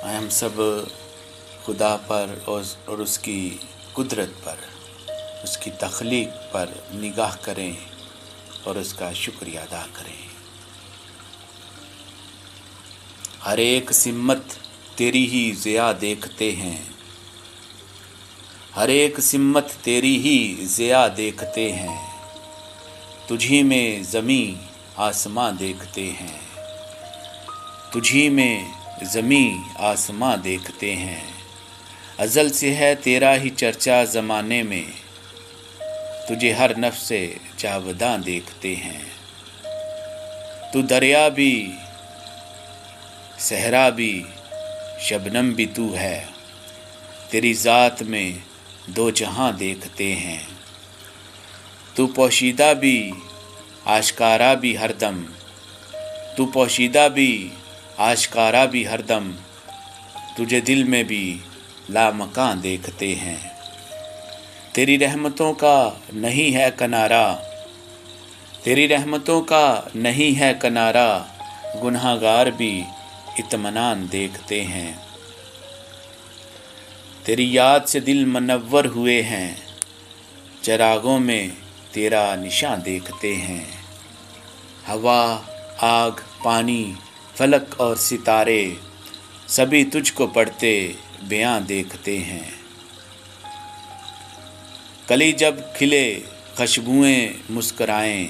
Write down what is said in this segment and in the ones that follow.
ہم سب خدا پر اور اس کی قدرت پر، اس کی تخلیق پر نگاہ کریں اور اس کا شکریہ ادا کریں۔ ہر ایک سمت تیری ہی ضیاء دیکھتے ہیں، ہر ایک سمت تیری ہی ضیاء دیکھتے ہیں، تجھی میں زمیں آسماں دیکھتے ہیں، تجھی میں زمیں آسماں دیکھتے ہیں۔ ازل سے ہے تیرا ہی چرچا زمانے میں، تجھے ہر نفس جاوداں دیکھتے ہیں۔ تو دریا بھی، صحرا بھی، شبنم بھی تو ہے، تیری ذات میں دو جہاں دیکھتے ہیں۔ تو پوشیدہ بھی، آشکارا بھی ہر دم، تو پوشیدہ بھی، آشکارا بھی ہر دم، تجھے دل میں بھی لامکاں دیکھتے ہیں۔ تیری رحمتوں کا نہیں ہے کنارہ، تیری رحمتوں کا نہیں ہے کنارہ، گنہگار بھی اطمینان دیکھتے ہیں۔ تیری یاد سے دل منور ہوئے ہیں، چراغوں میں تیرا نشاں دیکھتے ہیں۔ ہوا، آگ، پانی، فلک اور ستارے سبھی تجھ کو پڑھتے بیاں دیکھتے ہیں۔ کلی جب کھلے خوشبوئیں مسکرائیں،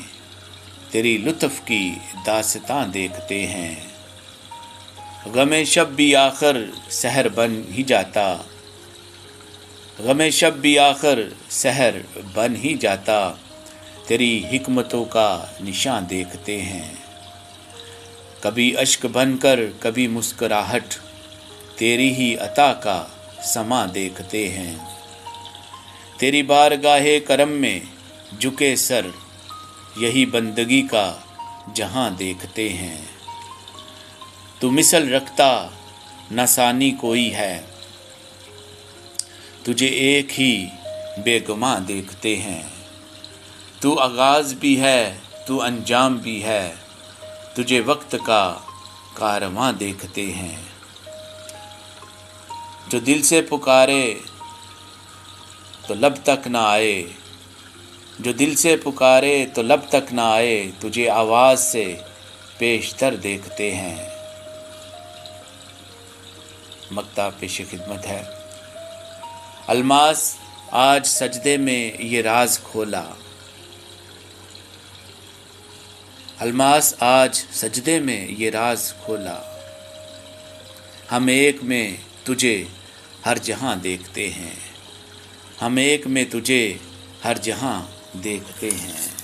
تیری لطف کی داستاں دیکھتے ہیں۔ غم شب بھی آخر سحر بن ہی جاتا، غم شب بھی آخر سحر بن ہی جاتا، تیری حکمتوں کا نشاں دیکھتے ہیں۔ کبھی اشک بن کر کبھی مسکراہٹ، تیری ہی عطا کا سماں دیکھتے ہیں۔ تیری بارگاہ کرم میں جھکے سر، یہی بندگی کا جہاں دیکھتے ہیں۔ تو مثل رکھتا نہ ثانی کوئی ہے، تجھے ایک ہی بے گماں دیکھتے ہیں۔ تو آغاز بھی ہے تو انجام بھی ہے، تجھے وقت کا کارواں دیکھتے ہیں۔ جو دل سے پکارے تو لب تک نہ آئے، جو دل سے پکارے تو لب تک نہ آئے، تجھے آواز سے پیشتر دیکھتے ہیں۔ مکتب پیش خدمت ہے۔ الماس آج سجدے میں یہ راز کھولا، الماس آج سجدے میں یہ راز کھولا، ہم ایک میں تجھے ہر جہاں دیکھتے ہیں، ہم ایک میں تجھے ہر جہاں دیکھتے ہیں۔